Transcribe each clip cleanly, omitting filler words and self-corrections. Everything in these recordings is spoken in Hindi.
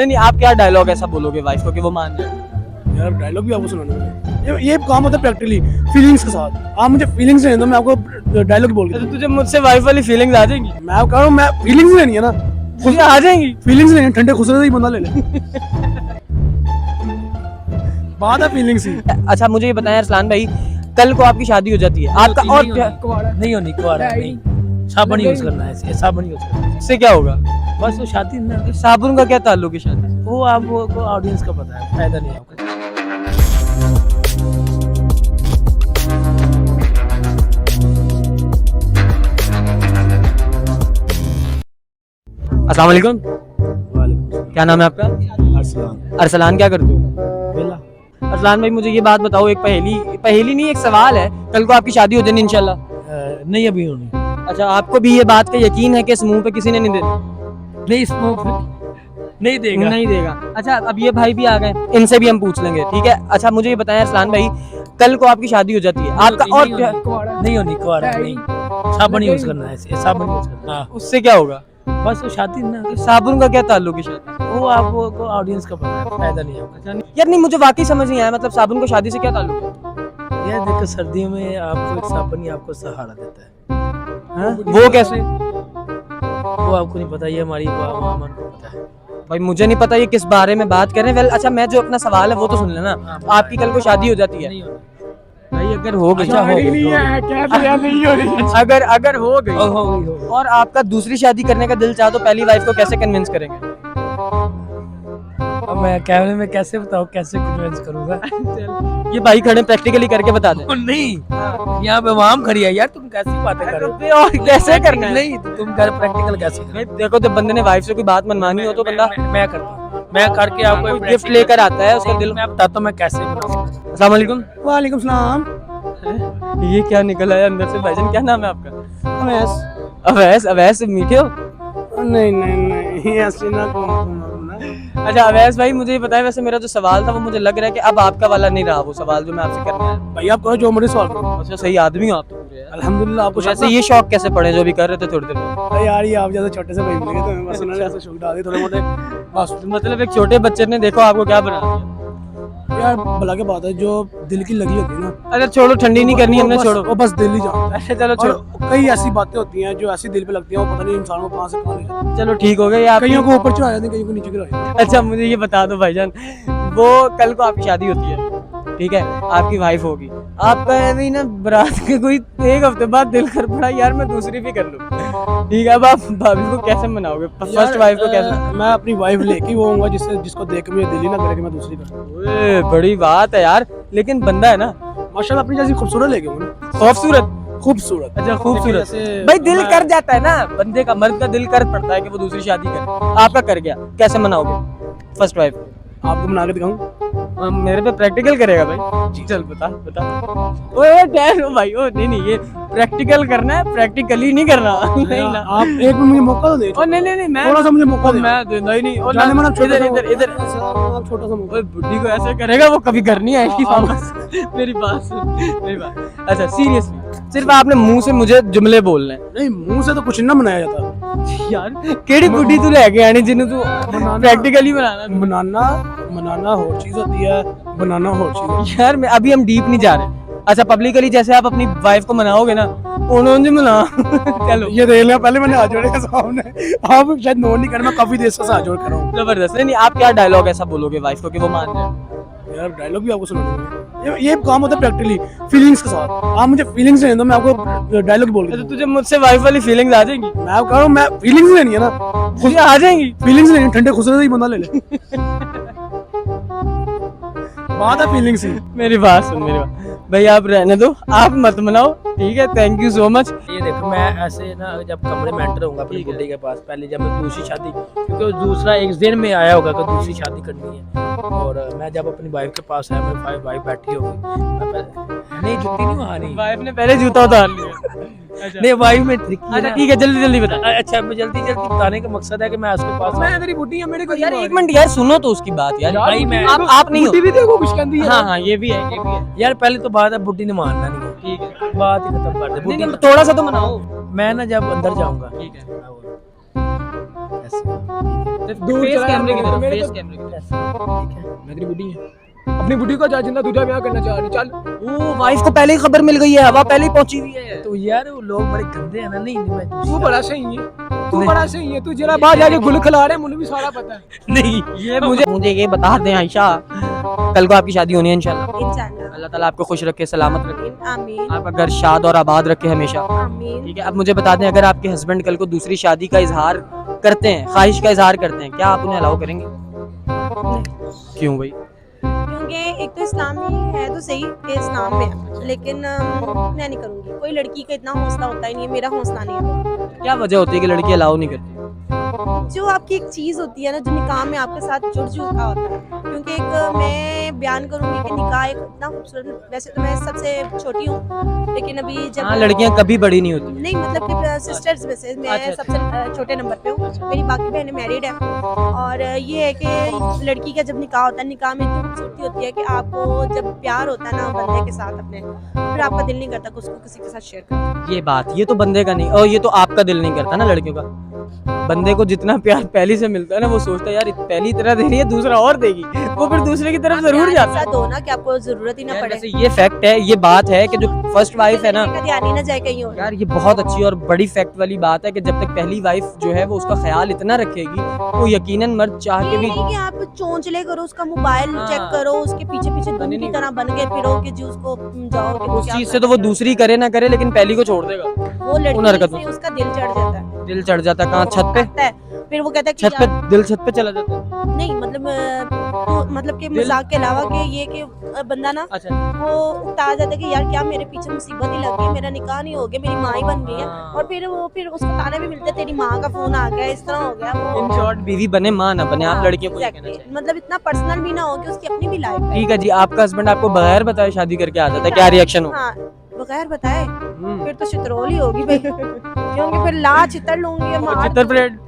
नहीं, आप क्या डायलॉग ऐसा बोलोगे वाइफ को कि वो मान जाए? यार डायलॉग भी आपको सुनाना है, ये काम होता है प्रैक्टिकली फीलिंग्स के साथ। आप मुझे फीलिंग्स दें तो मैं आपको डायलॉग बोल तो तुझे मुझसे वाइफ वाली फीलिंग्स आ जाएंगी? मैं आपको कह रहा हूँ, मैं फीलिंग्स लेनी है ना, तुझे आ जाएंगी? फीलिंग्स लेनी है, ठंडे खुसरे से ही बंदा ले ले। बात है फीलिंग्स ही। अच्छा मुझे ये बताएं अरसलान भाई, कल को आपकी शादी हो जाती है आपका और नहीं होनी कुआरा नहीं, साबुन यूज करना है, इसके साबुन यूज करना है, इससे क्या होगा? बस वो शादी ना, साबुन का क्या ताल्लुक है शादी से? वो आपको ऑडियंस का पता है, फायदा नहीं है आपका। अस्सलाम वालेकुम, वालेकुम क्या नाम है आपका? अस्सलाम। अरसलान, क्या करते हो? बेला अरसलान भाई मुझे ये बात बताओ, एक पहेली नहीं एक सवाल है, कल को आपकी शादी हो जाए इंशाल्लाह, नहीं अभी होनी, अच्छा आपको भी ये बात का यकीन है कि इस मुंह पे किसी ने नहीं देना? नहीं स्मोक नहीं देगा, नहीं देगा। अच्छा अब ये भाई भी आ गए, इनसे भी हम पूछ लेंगे, ठीक है? अच्छा मुझे ये बताएं अरसलान भाई, कल को आपकी शादी हो जाती है आपका और नहीं होनी कुआरा नहीं, साबुन यूज करना है, इसके साबुन यूज करना है, उससे क्या होगा? बस वो शादी ना, साबुन का क्या ताल्लुक है शादी से? वो आपको ऑडियंस का पता है, फायदा नहीं है आपका। यार नहीं, मुझे वाकई समझ नहीं आया, मतलब साबुन को शादी से क्या ताल्लुक है? यार देखो सर्दियों में आपको एक साबुन ही आपको सहारा देता है, हाँ? वो कैसे? वो आपको नहीं पता, ये हमारी मामा को पता है। भाई मुझे नहीं पता ये किस बारे में बात कर रहे हैं। वेल अच्छा मैं जो अपना सवाल है वो तो सुन लेना, आपकी कल को शादी हो जाती है नहीं होनी, भाई, अगर हो गई अच्छा, हो गई, नहीं है क्या तो यार नहीं हो रही। अगर हो गई हो गई। और आपका दूसरी शादी करने का दिल चाहे तो पहली वाइफ को कैसे कन्विंस करेंगे? अब मैं कैमरे में कैसे बताऊं, कैसे कन्विंस करूंगा? ये भाई खड़े प्रैक्टिकली करके बता दे। नहीं यहाँ पे वाम खड़ी है यार, तुम कैसी बातें कर रहे हो? और कैसे करना है? नहीं तो तुम कर प्रैक्टिकल कैसे भाई देखो, जब बंदे ने वाइफ से कोई बात मनवानी हो तो बंदा मैं करता हूँ, मैं करके आपको कोई गिफ्ट लेकर आता है, उसका दिल। मैं बताता हूँ मैं कैसे बनाऊंगा। अस्सलाम वालेकुम। वालेकुम सलाम। ये क्या निकल आया अंदर से? भाईजान क्या नाम है आपका? अवैस। अवैस। अवैस मीठे हो? नहीं नहीं नहीं ऐसे ना कहो। अच्छा अवैस भाई मुझे ये बताया, वैसे मेरा जो सवाल था वो मुझे लग रहा है कि अब आपका वाला नहीं रहा वो सवाल जो मैं आपसे करना है। भाई आप कहो जो मर्जी सवाल करो। अच्छा सही आदमी हो आप तो पूरे यार। अल्हम्दुलिल्लाह। आपको वैसे ये शौक कैसे पड़े जो भी कर रहे थे थोड़ी देर में? अरे यार ये आप जैसे छोटे से भाई मिल गए तो मैं बस उन्होंने ऐसे शौक डाल दिए थोड़े मोटे बस। मतलब एक छोटे बच्चे ने देखो आपको क्या बना दिया। यार भला के बात है, जो दिल की लगी होती है ना, अरे छोड़ो, ठंडी नहीं करनी हमने, छोड़ो। वो बस दिल ही जानता है। अच्छा चलो छोड़ो, और कई ऐसी बातें होती हैं जो ऐसी दिल पे लगती हैं, वो पता नहीं इंसान को कहाँ से कहाँ ले जाती हैं। चलो ठीक हो गया ये आप। कईयों को ऊपर चढ़ा जाते हैं, कईयों को नीचे गिरा जाते हैं। अच्छा मुझे ये बता दो भाईजान, वो कल को आपकी शादी होती है, ठीक है, आपकी वाइफ होगी, आपका अभी ना बारात के कोई एक हफ्ते बाद दिल कर पड़ा यार मैं दूसरी भी कर लूं, ठीक है, अब आप भाभी को कैसे मनाओगे? फर्स्ट वाइफ को कैसे? मैं अपनी वाइफ लेके वो होऊंगा जिसको देख के मुझे दिल ही ना करे कि मैं दूसरी करूं। ओए बड़ी बात है यार, लेकिन बंदा है ना माशाल्लाह अपनी जैसी खूबसूरत लेके हूं ना। खूबसूरत। खूबसूरत। अच्छा खूबसूरत जैसे भाई, दिल मैं- कर जाता है ना बंदे का, मर्द का दिल कर पड़ता है कि वो दूसरी शादी करे, आपका कर गया, कैसे मनाओगे फर्स्ट वाइफ? आपको बना के दिखाऊं? मेरे पे प्रैक्टिकल करेगा भाई जी? चल बता बता। ओए डैड, ओ भाई, ओ नहीं नहीं, ये प्रैक्टिकल करना है, प्रैक्टिकली नहीं करना। नहीं ना, आप एक मिनट मुझे मौका तो दे। ओ नहीं नहीं नहीं, मैं थोड़ा सा मुझे मौका दे। मैं देना ही नहीं। ओ जाने मन आप छोटा इधर सा- इधर इधर, आप छोटा सा मौका। ओए बुड्ढी को ऐसे करेगा वो कभी घर नहीं आएगी हाँ, वापस। मेरी बात सुन, मेरी बात। अच्छा सीरियसली सिर्फ आपने मुंह से मुझे जुमले बोलने हैं नहीं मुंह से तो कुछ ना बनाया जाता। यार, केड़ी बुड्ढी तू लेके आनी जिन्हें तू प्रैक्टिकली बनाना? बनाना और चीज होती है, बनाना और चीज होती यार मैं अभी हम डीप नहीं जा रहे। अच्छा पब्लिकली जैसे आप अपनी वाइफ को मनाओगे ना, उन्होंने मना। चलो है। ये देख लिया, पहले मैंने हाथ जोड़े का सामने। आप शायद नोट नहीं करना, मैं काफी देर से हाथ जोड़ कर रहा हूँ। जबरदस्त। नहीं आप क्या डायलॉग ऐसा बोलोगे वाइफ को कि वो मान जाए? यार डायलॉग भी आपको सुनाना है, ये काम होता है प्रैक्टिकली फीलिंग्स के साथ। आप मुझे फीलिंग्स दें तो मैं आपको डायलॉग बोल तो तुझे मुझसे वाइफ वाली फीलिंग्स आ जाएंगी? मैं आपको कह रहा हूँ, मैं फीलिंग्स लेनी है ना, तुझे आ जाएंगी? फीलिंग्स लेनी है, ठंडे खुसरे से ही बंदा ले ले। बात है फीलिंग्स ही। मेरी बात सुन, मेरी बात भाई, आप रहने दो, आप मत मनाओ, ठीक है? Thank you so much. ये देखो मैं ऐसे ना जब कमरे में एंटर होऊंगा अपनी बुड्ढी के पास, पहले जब मैं दूसरी शादी, क्योंकि दूसरा एक दिन में आया होगा कि दूसरी शादी करनी है, और मैं जब अपनी वाइफ के पास आया, मेरी वाइफ बैठी होगी, मैं पहले नहीं जुत्ती नहीं वहाँ नहीं, वाइफ ने पहले जूता उतार लिया। अच्छा नहीं वाइफ में ट्रिक अच्छा ठीक है, जल्दी जल्दी बता। अच्छा मैं जल्दी जल्दी बताने का मकसद है कि मैं उसके पास आऊं। मेरी बुड्ढी है, मेरे को यार एक मिनट यार, सुनो तो उसकी बात यार। भाई मैं आप नहीं हो। बुड्ढी भी देखो कुछ कहती है। हाँ हाँ ये भी है, ये भी है। यार पहले तो बात है बुड्ढी ने मानना नहीं है, ठीक है, बात ही खत्म कर दे नहीं बुड्ढी। नहीं थोड़ा सा तो मनाओ। मैं ना जब अंदर जाऊंगा, ठीक है, ऐसे दूर फेस चला कैमरे की गया, तरफ, मेरे फेस को- कैमरे की तरफ। मैं तेरी बुढ़ी है अपनी बुढ़ी को जा जिंदा दूसरा ब्याह करना चाह रही चल ओ वाइफ को पहले ही खबर मिल गई है, हवा पहले ही पहुंची हुई है। तो यार वो लोग बड़े गंदे हैं ना। नहीं मैं तू बड़ा सही है तू नहीं। बड़ा सही है तू जरा बाहर जाके गुल खिला रहे मुझे भी सारा पता है नहीं, ये मुझे ये बता दें आयशा, कल को आपकी शादी होनी है इंशाल्लाह। इंशाल्लाह। अल्लाह ताला आपको खुश रखे, सलामत रखे, आमीन आपका घर शाद और आबाद रखे हमेशा। आमीन। ठीक है, अब मुझे बता दें, अगर आपके हस्बैंड कल को दूसरी शादी का इजहार करते हैं, ख्वाहिश का इजहार करते हैं, क्या आप उन्हें अलाउ करेंगे? क्यों भाई? क्योंकि एक तो इस्लामी है तो सही कि इस्लाम में है, लेकिन मैं नहीं करूँगी। कोई लड़की का इतना हौसला होता ही नहीं है, मेरा हौसला नहीं है। क्या वजह होती है कि लड़की अलाउ नहीं करती? जो आपकी एक चीज़ होती है ना, जो निकाह में आपके साथ जुड़ चुका होता है। क्योंकि एक मैं बयान करूँगी कि निकाह एक इतना खूबसूरत, वैसे तो मैं सबसे छोटी हूँ, लेकिन अभी जब हाँ, लड़कियां कभी बड़ी नहीं होती। नहीं मतलब कि सिस्टर्स में से मैं अच्छा, सबसे छोटे नंबर पे हूँ, मेरी बाकी बहनें मैरिड है। और ये है कि लड़की का जब निकाह होता है, निकाह में इतनी खूबसूरती होती है कि आपको जब प्यार होता है ना बंदे के साथ अपने, फिर आपका दिल नहीं करता कि उसको किसी के साथ शेयर करो। ये बात, ये तो बंदे का नहीं, और ये तो आपका दिल नहीं करता ना लड़कियों का। बंदे को जितना प्यार पहली से मिलता है ना, वो सोचता है यार पहली तरह दे रही है, दूसरा और देगी, वो फिर दूसरे की तरफ जरूर जाता है। ऐसा दो ना कि आपको जरूरत ही ना यार पड़े, वैसे ये फैक्ट है, ये बात है कि जो फर्स्ट वाइफ है ना, का ध्यान ही ना जाए कहीं और। यार ये बहुत अच्छी और बड़ी फैक्ट वाली बात है कि जब तक पहली वाइफ जो है वो उसका ख्याल इतना रखेगी, वो यकीनन मर्द चाह के ये भी नहीं कि आप चोंचले करो, उसका मोबाइल हाँ। चेक करो, उसके पीछे पीछे दुम नहीं। की तरह बन गए फिरो कि जी उसको जाओ कि वो उस क्या चीज कर से तो वो रहा है। दूसरी करे ना करे, लेकिन पहली को छोड़ देगा। वो उन लड़की हरकतों से उसका दिल चढ़ जाता है, दिल चढ़ जाता है, कहाँ? छत पे? आता है। फिर वो कहता है कि छत पे यार दिल छत पे चला जाता है। नहीं मतलब तो मतलब कि मजाक के अलावा कि ये कि बंदा ना अच्छा, वो उकता जाता है कि यार क्या मेरे पीछे मुसीबत ही लग गई, मेरा निकाह नहीं हो गया, मेरी माँ ही बन गई है। हाँ। और फिर उसको ताने भी मिलते, तेरी माँ का फोन आ गया, इस तरह हो गया वो। इन शॉर्ट बीवी बने माँ ना बने, आप हाँ, लड़कियों को ये कहना exactly। चाहिए। मतलब इतना पर्सनल भी ना हो कि उसकी अपनी भी लाइफ है। ठीक है जी, आपका हस्बैंड आपको बगैर बताए शादी करके आ जाता है, क्या रिएक्शन हो? हाँ, बगैर बताए हम्म, फिर तो चित्रोल ही होगी भाई क्योंकि फिर ला चितर लूंगी मार चित्तर परेड।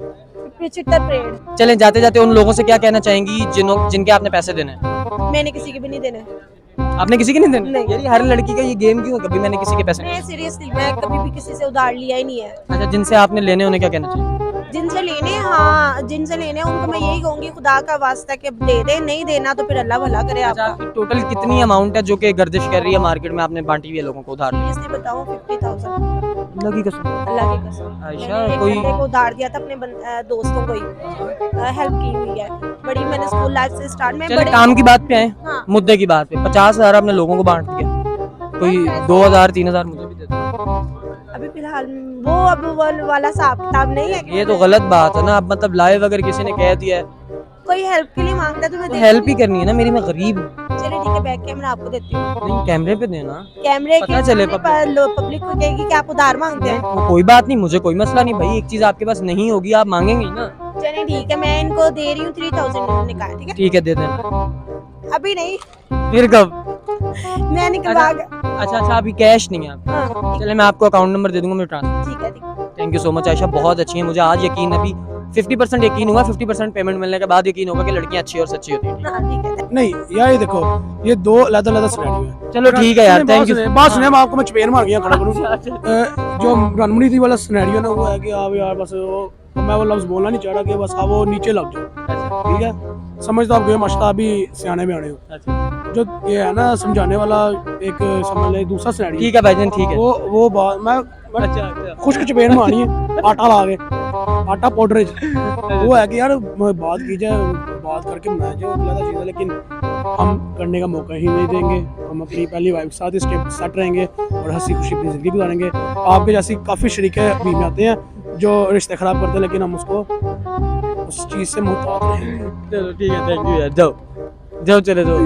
फिर चितर परेड। चलें, जाते जाते उन लोगों से क्या कहना चाहेंगी जिनके आपने पैसे देने हैं? मैंने किसी के भी नहीं देने। आपने किसी के नहीं देने? नहीं। यार हर लड़की का ये गेम क्यों है, कभी मैंने किसी के पैसे नहीं मैं सीरियसली मैं कभी भी किसी से उधार लिया ही नहीं है। अच्छा, जिनसे आपने लेने उन्हें क्या कहना चाहिए? जिनसे लेने, हाँ जिनसे लेने उनको मैं यही कहूंगी खुदा का वास्ता कि दे दे, नहीं देना तो फिर अल्लाह भला करे अच्छा, आपका। आपकी टोटल कितनी अमाउंट है जो कि गर्दिश कर रही है मार्केट में, आपने बांटी हुई है लोगों को उधार? सीरियसली बताऊं 50,000 अल्लाह की कसम। अल्लाह की कसम। आयशा, मैंने एक कोई- बंदे को उधार दिया था अपने दोस्तों को ही हेल्प की हुई है बड़ी। मैंने स्कूल लाइफ से स्टार्ट में चलिए बड़े काम की बात पे आए, हाँ मुद्दे की बात पे। 50,000 आपने लोगों को बांट दिया, कोई 2,000 3,000 मुझे भी दे दो। अभी फिलहाल वो अब वो वाला हिसाब किताब नहीं है कि ये तो गलत बात है ना। अब मतलब लाइव अगर किसी ने कह दिया है कोई हेल्प के लिए मांगता है तो मैं तो दे हेल्प ही करनी है ना, मेरी मैं गरीब हूँ। चलिए ठीक है, बैक कैमरा आपको देती हूँ। नहीं, कैमरे पे देना। कैमरे पता के चले सामने पब्लिक को कहेगी कि आप उधार मांगते हैं। वो कोई बात नहीं, मुझे कोई मसला नहीं भाई। एक चीज आपके पास नहीं होगी, आप मांगेंगे ही ना। चलिए ठीक है, मैं इनको दे रही हूँ 3,000 इन्होंने कहा, ठीक है ठीक है, दे देना। अभी नहीं, फिर कब? मैं निकलवा अच्छा, अभी कैश नहीं है आपका? हाँ चले, मैं आपको अकाउंट नंबर दे दूंगा, मैं ट्रांसफर। ठीक है ठीक है। Thank you so much Ayesha, बहुत अच्छी है। मुझे आज यकीन, अभी 50% यकीन हुआ, 50% पेमेंट मिलने के बाद यकीन होगा कि लड़कियां अच्छी और सच्ची होती हैं। हाँ ठीक है। नहीं यार ये देखो ये दो अलग-अलग सिनेरियो है चलो ठीक है यार, सुने, थैंक यू। बात सुने मैं आपको मैं चपेट मार गया खड़ा करूं जो रणमणि थी वाला सिनेरियो ना वो है कि आप यार बस वो मैं वो लफ्ज बोलना नहीं चाह रहा कि बस आप वो नीचे लग जाओ, ठीक है? समझ तो आप गए माशाल्लाह अभी सियाने में आने हो। जो ये है ना समझाने वाला एक समझ ले दूसरा सिनेरियो, ठीक है भाईजान, ठीक है। वो बात मैं अच्छा, खुश्क चपेट मारनी है आटा ला के आटा पाउडर वो है कि यार बात की जाए, बात करके बनाया जाए, वो अलग चीज़ है, लेकिन हम करने का मौका ही नहीं देंगे। हम अपनी पहली वाइफ के साथ स्टेप सेट रहेंगे और हंसी खुशी अपनी ज़िंदगी गुजारेंगे। आपके जैसी काफ़ी शरीके बीच में आते हैं जो रिश्ते ख़राब करते हैं, लेकिन हम उसको उस चीज़ से मुहतात रहेंगे। चलो ठीक है, थैंक यू यार, जाओ जाओ, चले जाओ।